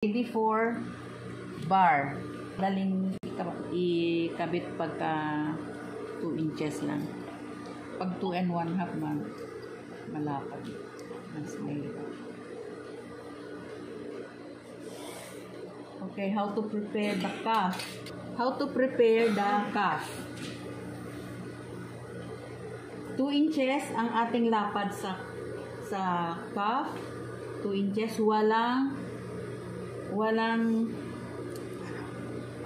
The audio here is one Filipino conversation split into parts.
Ready for bar. Daling ikabit pagka 2 inches lang. Pag 2 and 1/2 malapad. Mas mahirap. Okay, how to prepare the cuff. How to prepare the cuff. 2 inches ang ating lapad sa cuff. 2 inches, walang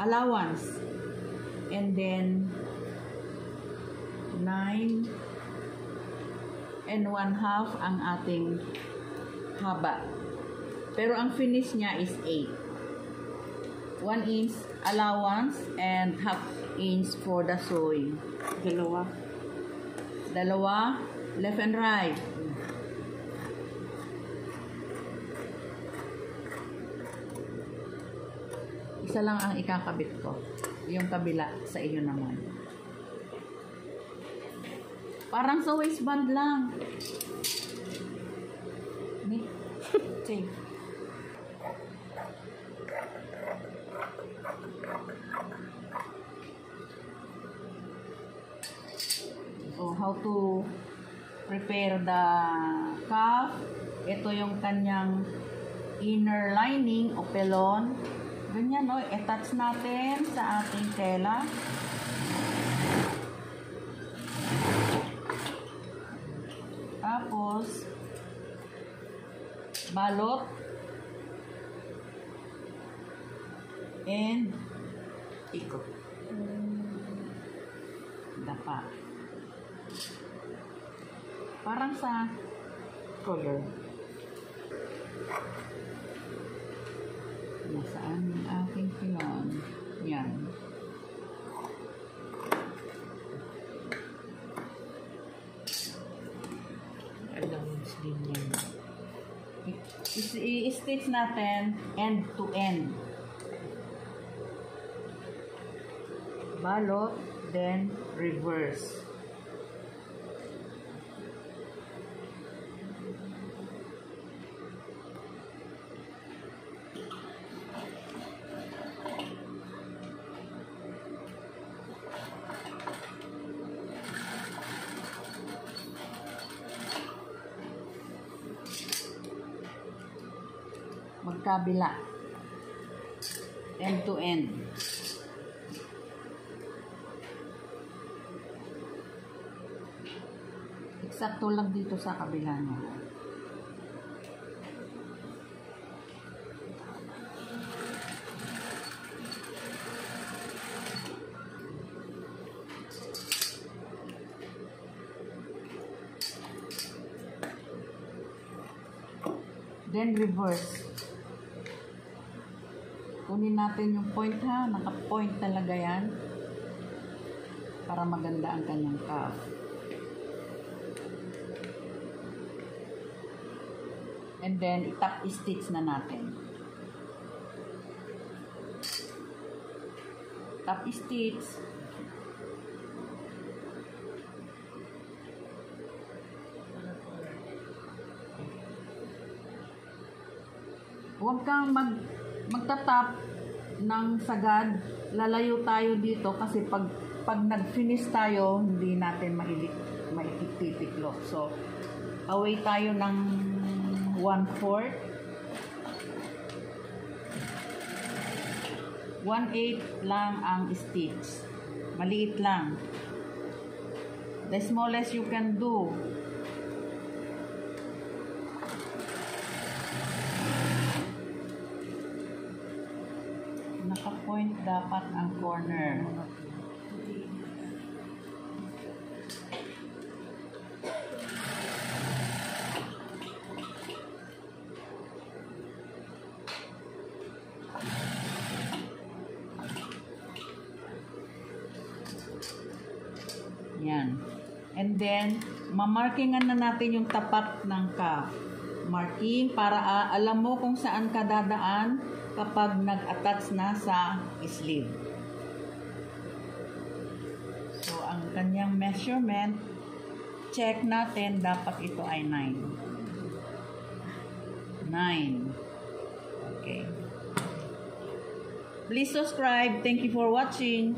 allowance. And then 9 and 1/2 ang ating haba. Pero ang finish niya is 8. 1 inch allowance and 1/2 inch for the sewing. Dalawa, left and right. Isa lang ang ikakabit ko. Yung kabila sa iyo naman. Parang sa waistband lang. Take. So, how to prepare the cuff. Ito yung kanyang inner lining o pelon. Ganyan, no? I-attach natin sa ating tela. Tapos, balot. And, ikot. Dapa. Parang sa color. Nasaan yung aking pilon? Yan. Allowance din yan. I-stitch natin end to end. Balot, then reverse. Magkabila. End to end. Eksakto lang dito sa kabila niya. Then reverse. Kunin natin yung point ha. Naka-point talaga yan. Para maganda ang kanyang cuff. And then, itap stitch na natin. Tap stitch. Huwag kang magtatap ng sagad. Lalayo tayo dito kasi pag nag-finish tayo, hindi natin maitiklop. So, away tayo ng 1/4. 1/8 lang ang stitch. Maliit lang. The smallest you can do. Naka-point dapat ang corner. Yan. And then, mamarkingan na natin yung tapat ng cuff. Marking para alam mo kung saan ka dadaan kapag nag-attach na sa sleeve. So, ang kanyang measurement, check natin, dapat ito ay 9. 9. Okay. Please subscribe. Thank you for watching.